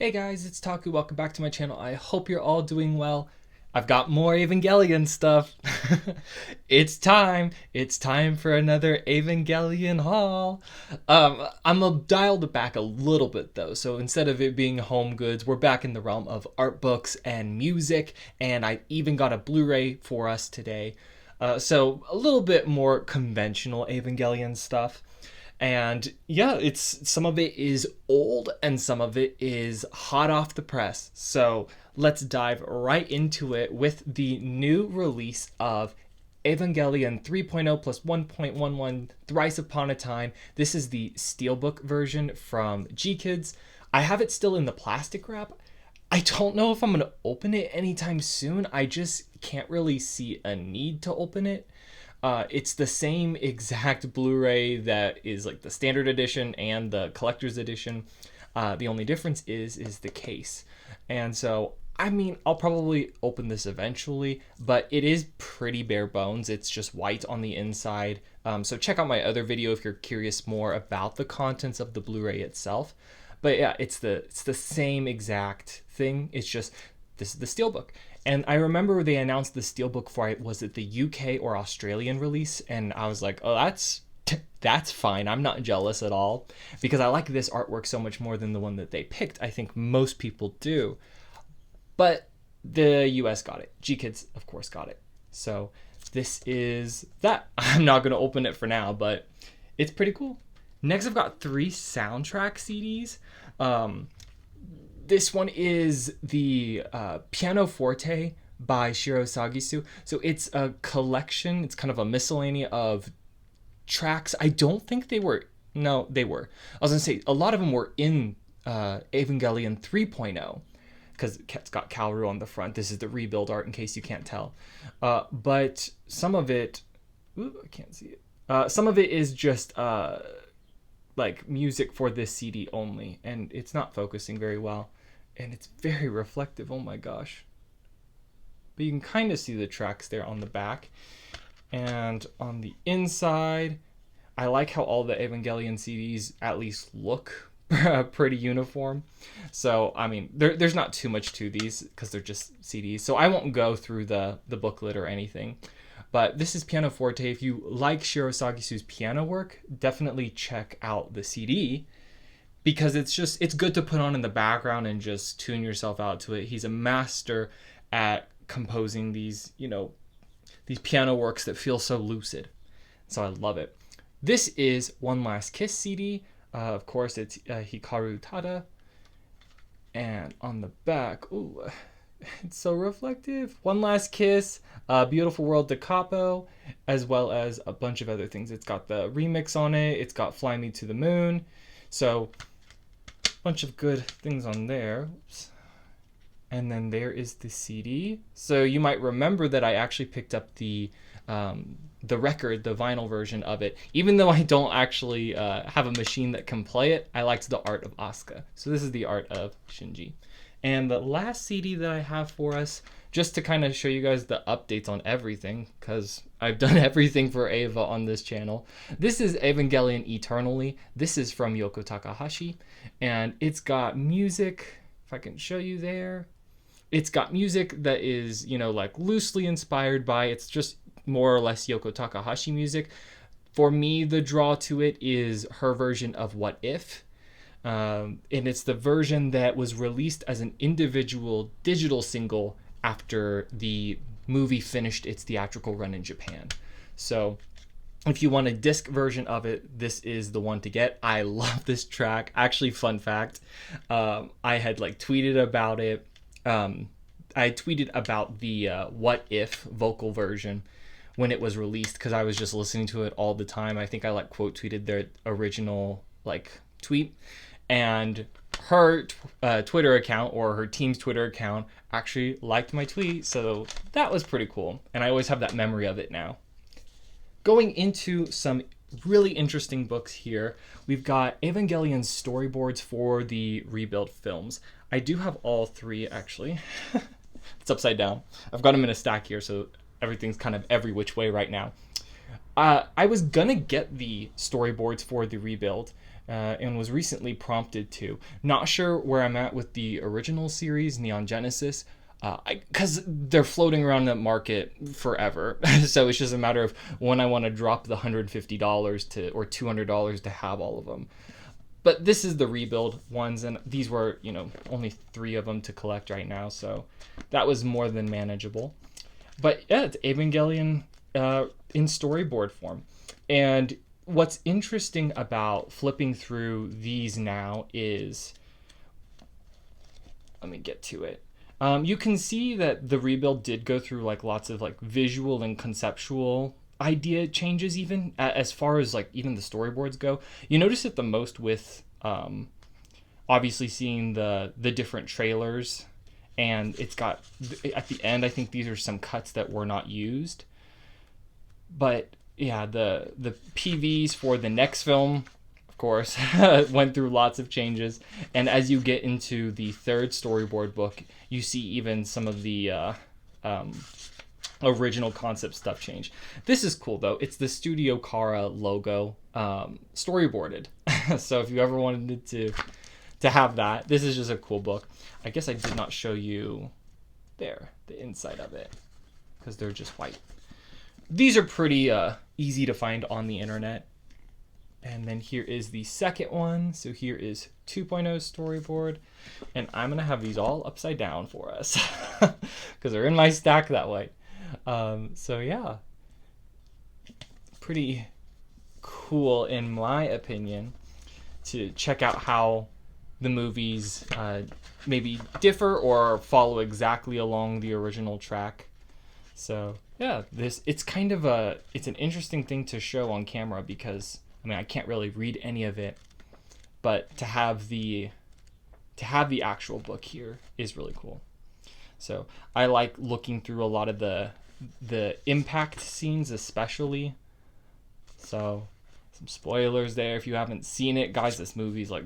Hey guys, it's Taku. Welcome back to my channel. I hope you're all doing well. I've got more Evangelion stuff. It's time. It's time for another Evangelion haul. I'm dialed back a little bit though. So instead of it being home goods, we're back in the realm of art books and music. And I even got a Blu-ray for us today. So a little bit more conventional Evangelion stuff. And yeah, it's some of it is old and some of it is hot off the press. So let's dive right into it with the new release of Evangelion 3.0 plus 1.11 Thrice Upon a Time. This is the steelbook version from Gkids. I have it still in the plastic wrap. I don't know if I'm going to open it anytime soon. I just can't really see a need to open it. It's the same exact Blu-ray that is like the standard edition and the collector's edition. The only difference is the case. And so, I mean, I'll probably open this eventually, but it is pretty bare bones. It's just white on the inside. So check out my other video if you're curious more about the contents of the Blu-ray itself. But yeah, it's the same exact thing. It's just this is the steelbook. And I remember they announced the steelbook for, was it the UK or Australian release? And I was like, oh, that's fine. I'm not jealous at all because I like this artwork so much more than the one that they picked. I think most people do. But the US got it. Gkids, of course, got it. So this is that. I'm not going to open it for now, but it's pretty cool. Next, I've got 3 soundtrack CDs. This one is the Pianoforte by Shiro Sagisu. So it's a collection. It's kind of a miscellany of tracks. I don't think they were. No, they were. I was going to say a lot of them were in Evangelion 3.0 because it's got Kaoru on the front. This is the rebuild art in case you can't tell. But some of it... Ooh, I can't see it. Some of it is just... like music for this CD only, and it's not focusing very well, and it's very reflective. Oh my gosh. But you can kind of see the tracks there on the back. And on the inside, I like how all the Evangelion CDs at least look pretty uniform. So I mean, there's not too much to these because they're just CDs, so I won't go through the booklet or anything. But this is Pianoforte. If you like Shiro Sagisu's piano work, definitely check out the CD because it's good to put on in the background and just tune yourself out to it. He's a master at composing these piano works that feel so lucid. So I love it. This is One Last Kiss CD. Of course, it's Hikaru Tada. And on the back, ooh, it's so reflective. One Last Kiss, Beautiful World da Capo, as well as a bunch of other things. It's got the remix on it. It's got Fly Me to the Moon. So, a bunch of good things on there. Oops. And then there is the CD. So you might remember that I actually picked up the record, the vinyl version of it. Even though I don't actually have a machine that can play it, I liked the art of Asuka. So this is the art of Shinji. And the last CD that I have for us, just to kind of show you guys the updates on everything, because I've done everything for Eva on this channel. This is Evangelion Eternally. This is from Yoko Takahashi. And it's got music, if I can show you there. It's got music that is, like loosely inspired by, it's just more or less Yoko Takahashi music. For me, the draw to it is her version of What If. And it's the version that was released as an individual digital single after the movie finished its theatrical run in Japan. So if you want a disc version of it, this is the one to get. I love this track. Actually, fun fact, I had tweeted about it. I tweeted about the What If vocal version when it was released because I was just listening to it all the time. I think I quote tweeted their original tweet. And her Twitter account or her team's Twitter account actually liked my tweet. So that was pretty cool. And I always have that memory of it now. Going into some really interesting books here, we've got Evangelion Storyboards for the rebuild films. I do have all 3 actually. It's upside down. I've got them in a stack here, so everything's kind of every which way right now. I was gonna get the storyboards for the rebuild and was recently prompted to. Not sure where I'm at with the original series, Neon Genesis, because they're floating around the market forever. So it's just a matter of when I want to drop the $150 to or $200 to have all of them. But this is the rebuild ones, and these were, only 3 of them to collect right now, so that was more than manageable. But yeah, it's Evangelion in storyboard form. And what's interesting about flipping through these now is, let me get to it. You can see that the rebuild did go through like lots of like visual and conceptual idea changes, even as far as like even the storyboards go. You notice it the most with obviously seeing the different trailers, and it's got at the end, I think these are some cuts that were not used. But yeah, the PVs for the next film, of course, went through lots of changes. And as you get into the 3rd storyboard book, you see even some of the original concept stuff change. This is cool though. It's the Studio Kara logo storyboarded. So if you ever wanted to have that, this is just a cool book. I guess I did not show you the inside of it because they're just white. These are pretty easy to find on the internet. And then here is the second one. So here is 2.0 storyboard. And I'm going to have these all upside down for us because they're in my stack that way. So yeah, pretty cool in my opinion to check out how the movies maybe differ or follow exactly along the original track. So yeah, it's kind of it's an interesting thing to show on camera because I can't really read any of it, but to have the actual book here is really cool. So I like looking through a lot of the impact scenes especially. So some spoilers there if you haven't seen it, guys. This movie's like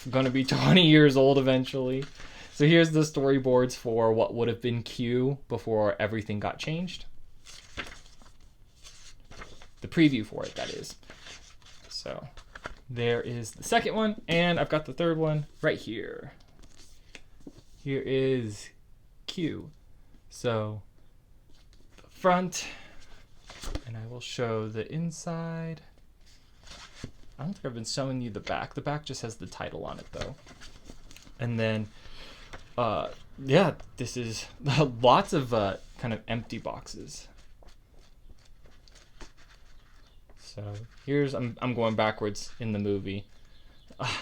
gonna be 20 years old eventually. So here's the storyboards for what would have been Q before everything got changed. The preview for it, that is. So there is the second one, and I've got the third one right here. Here is Q. So the front, and I will show the inside. I don't think I've been showing you the back. The back just has the title on it though. And then, yeah, this is lots of kind of empty boxes. So here's, I'm going backwards in the movie.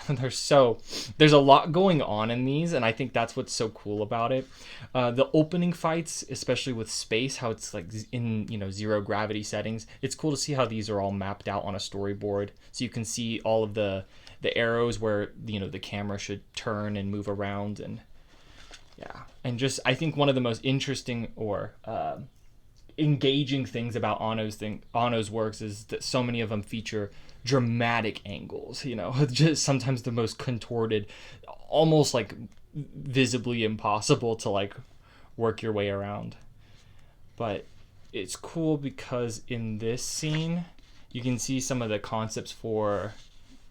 There's a lot going on in these, and I think that's what's so cool about it. The opening fights, especially with space, how it's like in zero gravity settings. It's cool to see how these are all mapped out on a storyboard, so you can see all of the arrows where the camera should turn and move around, and yeah, and just I think one of the most interesting or engaging things about Anno's works is that so many of them feature dramatic angles, just sometimes the most contorted, almost like visibly impossible to like work your way around. But it's cool because in this scene you can see some of the concepts for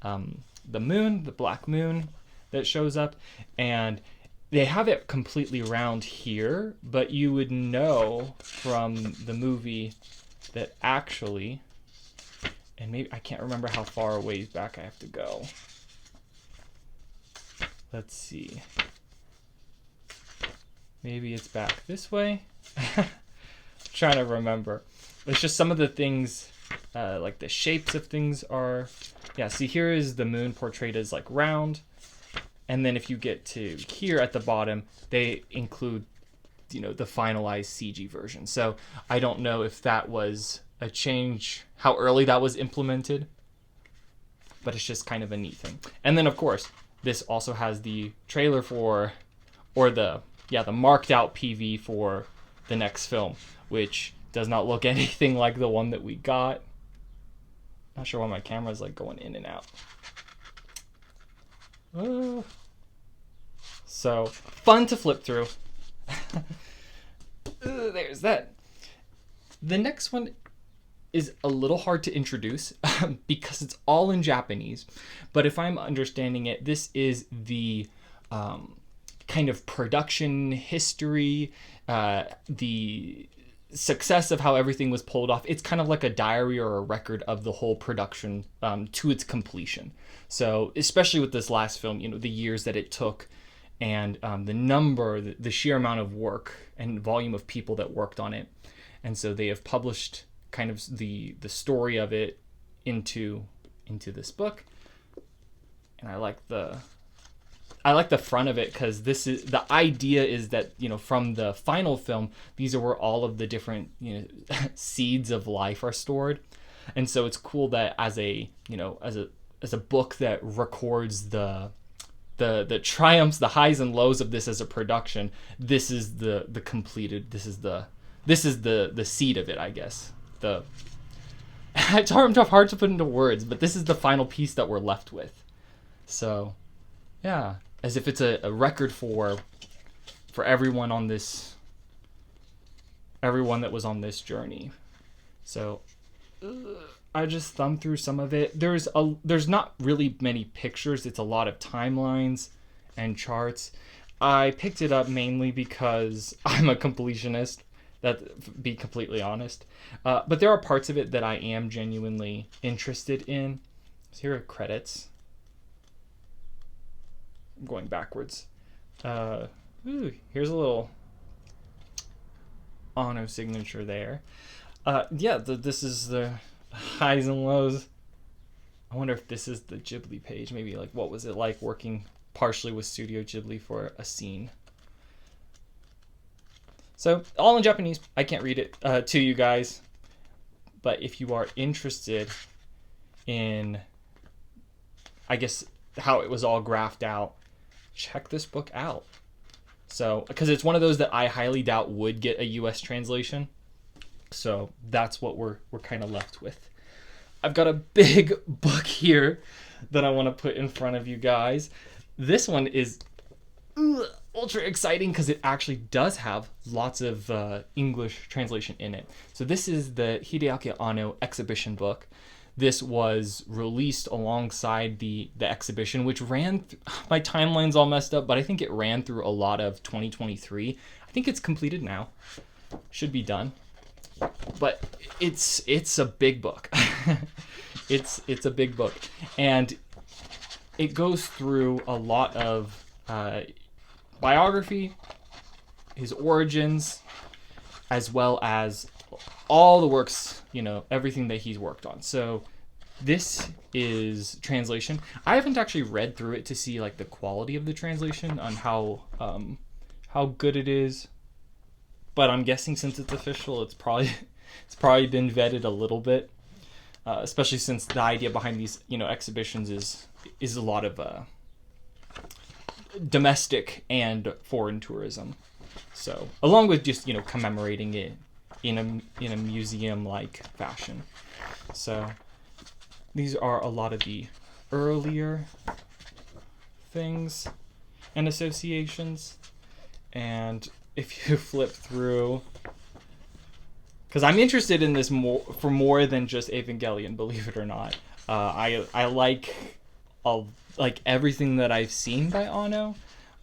the moon, the black moon that shows up, and they have it completely round here, but you would know from the movie that actually, and maybe I can't remember how far away back I have to go. Let's see. Maybe it's back this way. Trying to remember. It's just some of the things, like the shapes of things are, yeah, see here is the moon portrayed as like round. And then if you get to here at the bottom, they include, the finalized CG version. So I don't know if that was a change, how early that was implemented, but it's just kind of a neat thing. And then of course, this also has the trailer for, or the marked out PV for the next film, which does not look anything like the one that we got. Not sure why my camera's like going in and out. So fun to flip through. There's that. The next one, is a little hard to introduce because it's all in Japanese. But if I'm understanding it, this is the kind of production history, the success of how everything was pulled off. It's kind of like a diary or a record of the whole production to its completion. So especially with this last film, you know, the years that it took and the sheer amount of work and volume of people that worked on it. And so they have published kind of the story of it into this book. And I like the front of it because this is the idea is that, you know, from the final film, these are where all of the different, you know, seeds of life are stored. And so it's cool that as a book that records the triumphs, the highs and lows of this as a production, this is the completed, this is the seed of it, I guess. It's hard to put into words, but this is the final piece that we're left with. So, yeah, as if it's a record for everyone on this, everyone that was on this journey. So, I just thumbed through some of it. There's not really many pictures. It's a lot of timelines and charts. I picked it up mainly because I'm a completionist. Be completely honest. But there are parts of it that I am genuinely interested in. So here are credits. I'm going backwards. Here's a little Ono signature there. This is the highs and lows. I wonder if this is the Ghibli page. Maybe like what was it like working partially with Studio Ghibli for a scene. So all in Japanese. I can't read it to you guys. But if you are interested in, I guess, how it was all graphed out, check this book out. So, because it's one of those that I highly doubt would get a US translation. So that's what we're kind of left with. I've got a big book here that I want to put in front of you guys. This one is ultra exciting because it actually does have lots of English translation in it. So this is the Hideaki Anno exhibition book. This was released alongside the exhibition, which ran my timeline's all messed up, but I think it ran through a lot of 2023. I think it's completed now. Should be done. But it's a big book. it's a big book, and it goes through a lot of biography, his origins, as well as all the works, you know, everything that he's worked on. So this is translation. I haven't actually read through it to see like the quality of the translation on how good it is. But I'm guessing since it's official, it's probably been vetted a little bit, especially since the idea behind these, you know, exhibitions is a lot of domestic and foreign tourism. So along with just, you know, commemorating it in a museum-like fashion. So these are a lot of the earlier things and associations, and if you flip through, because I'm interested in this more than just Evangelion, believe it or not. I like everything that I've seen by Anno.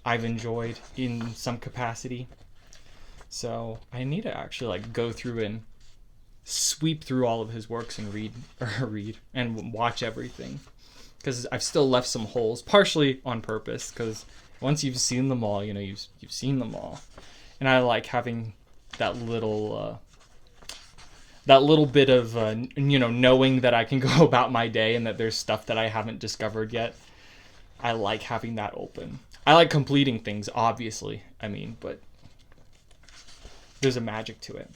I've enjoyed in some capacity. So I need to actually like go through and sweep through all of his works and read and watch everything, because I've still left some holes, partially on purpose, because once you've seen them all, you know, you've seen them all. And I like having that little bit of, you know, knowing that I can go about my day and that there's stuff that I haven't discovered yet. I like having that open. I like completing things, obviously. I mean, but there's a magic to it.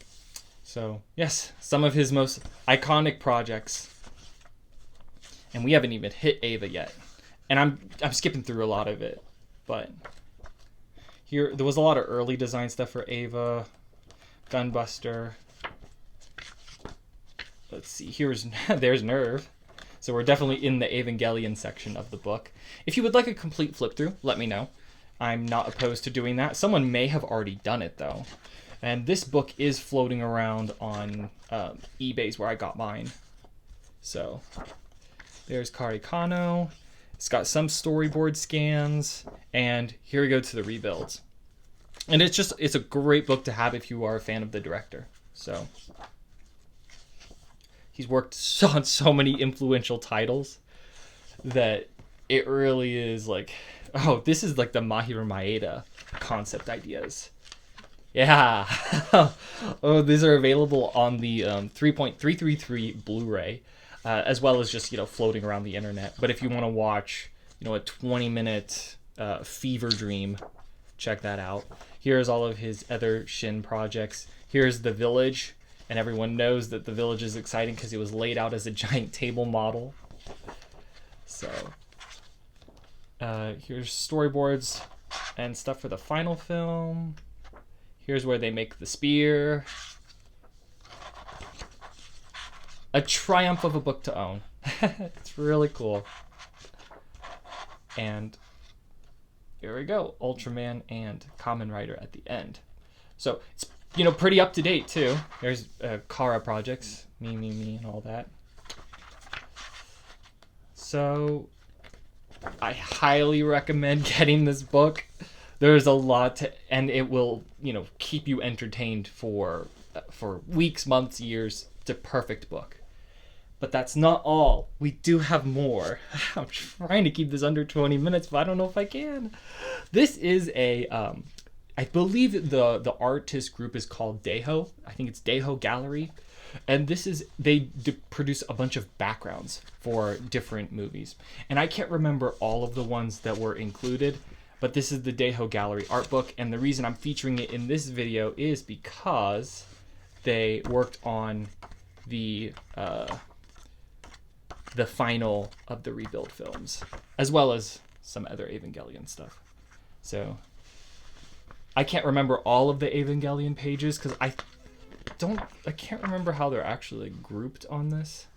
So, yes, some of his most iconic projects. And we haven't even hit Eva yet. And I'm skipping through a lot of it, but here there was a lot of early design stuff for Eva, Gunbuster. Let's see, there's Nerve. So we're definitely in the Evangelion section of the book. If you would like a complete flip through, let me know. I'm not opposed to doing that. Someone may have already done it though. And this book is floating around on eBay's where I got mine. So there's Kari Kano. It's got some storyboard scans. And here we go to the rebuilds. And it's a great book to have if you are a fan of the director. So he's worked on so many influential titles that it really is like, oh, this is like the Mahiro Maeda concept ideas. Yeah. Oh, these are available on the 3.333 Blu-ray, as well as just, floating around the internet. But if you want to watch, a 20-minute fever dream, check that out. Here's all of his other Shin projects. Here's The Village, and everyone knows that The Village is exciting because it was laid out as a giant table model. So here's storyboards and stuff for the final film. Here's where they make the spear. A triumph of a book to own. It's really cool. And here we go, Ultraman and Kamen Rider at the end. So it's pretty up to date too. There's Kara projects, me, and all that. So I highly recommend getting this book. There's a lot and it will, keep you entertained for weeks, months, years. It's a perfect book. But that's not all. We do have more. I'm trying to keep this under 20 minutes, but I don't know if I can. This is I believe the artist group is called Daiho. I think it's Daiho Gallery. And they produce a bunch of backgrounds for different movies. And I can't remember all of the ones that were included, but this is the Daiho Gallery art book. And the reason I'm featuring it in this video is because they worked on the final of the rebuild films, as well as some other Evangelion stuff. So I can't remember all of the Evangelion pages because I can't remember how they're actually grouped on this.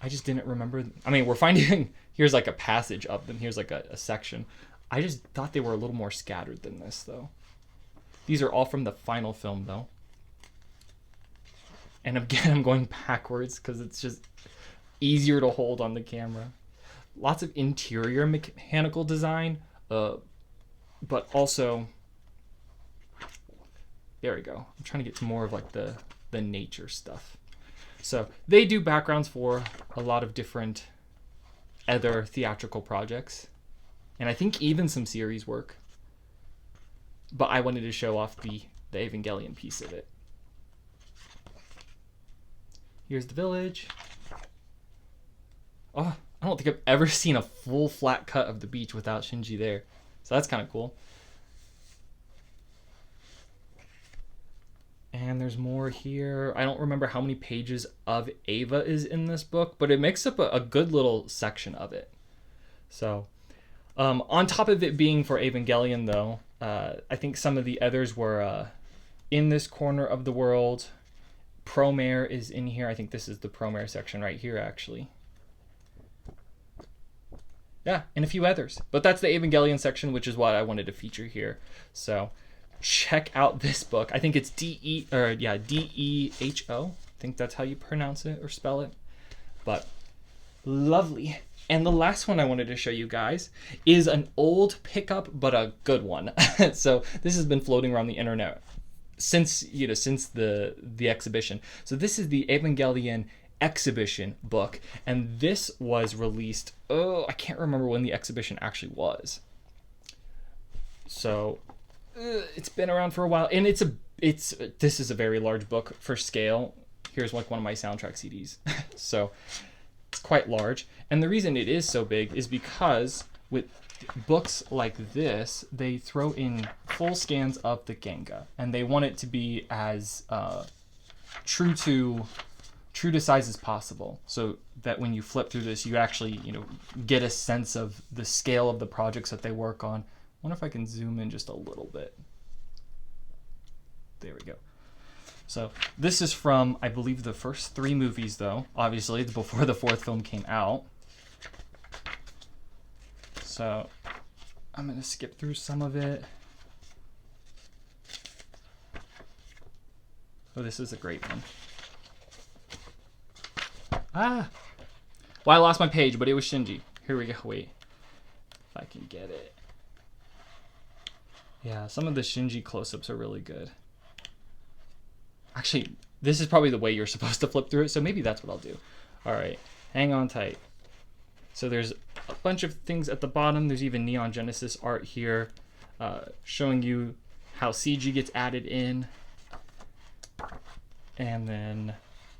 I just didn't remember. I mean, we're finding, here's like a passage of them. Here's like a section. I just thought they were a little more scattered than this though. These are all from the final film though. And again, I'm going backwards because it's just easier to hold on the camera. Lots of interior mechanical design, but also, there we go. I'm trying to get to more of like the nature stuff. So they do backgrounds for a lot of different other theatrical projects, and I think even some series work. But I wanted to show off the Evangelion piece of it. Here's the village. Oh, I don't think I've ever seen a full flat cut of the beach without Shinji there. So that's kind of cool. And there's more here. I don't remember how many pages of Eva is in this book, but it makes up a good little section of it. So, on top of it being for Evangelion, though, I think some of the others were in this corner of the world. Promare is in here. I think this is the Promare section right here, actually. Yeah, and a few others. But that's the Evangelion section, which is what I wanted to feature here. So check out this book. I think it's D-E-H-O. I think that's how you pronounce it or spell it. But lovely. And the last one I wanted to show you guys is an old pickup, but a good one. So this has been floating around the internet since the exhibition. So this is the Evangelion exhibition book, and this was released, I can't remember when the exhibition actually was. So it's been around for a while, and this is a very large book for scale. Here's like one of my soundtrack CDs. So it's quite large, and the reason it is so big is because with books like this, they throw in full scans of the Genga, and they want it to be as true to size as possible, so that when you flip through this, you actually get a sense of the scale of the projects that they work on. I wonder if I can zoom in just a little bit. There we go. So this is from, I believe, the first 3 movies, though, obviously, before the 4th film came out. So I'm going to skip through some of it. Oh, this is a great one. Ah! Well, I lost my page, but it was Shinji. Here we go. Wait. If I can get it. Yeah, some of the Shinji close-ups are really good. Actually, this is probably the way you're supposed to flip through it, so maybe that's what I'll do. All right, hang on tight. So there's a bunch of things at the bottom. There's even Neon Genesis art here, showing you how CG gets added in. And then,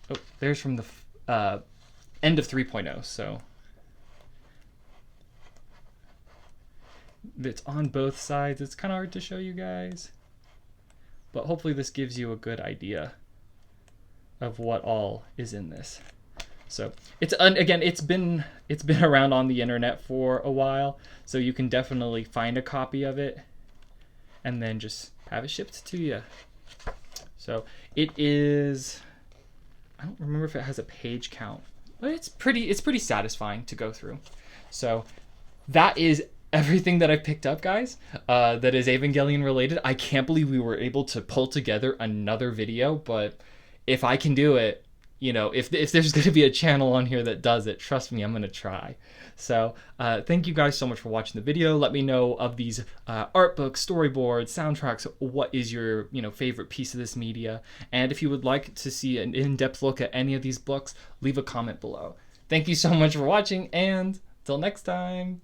oh, there's from the end of 3.0, so it's on both sides. It's kind of hard to show you guys, but hopefully this gives you a good idea of what all is in this. So it's again, it's been around on the internet for a while, so you can definitely find a copy of it and then just have it shipped to you. So it is, I don't remember if it has a page count, but it's pretty satisfying to go through. So that is everything that I picked up, guys, that is Evangelion related. I can't believe we were able to pull together another video, but if I can do it, you know, if there's going to be a channel on here that does it, trust me, I'm going to try. So thank you guys so much for watching the video. Let me know of these art books, storyboards, soundtracks, what is your favorite piece of this media. And if you would like to see an in-depth look at any of these books, leave a comment below. Thank you so much for watching, and till next time.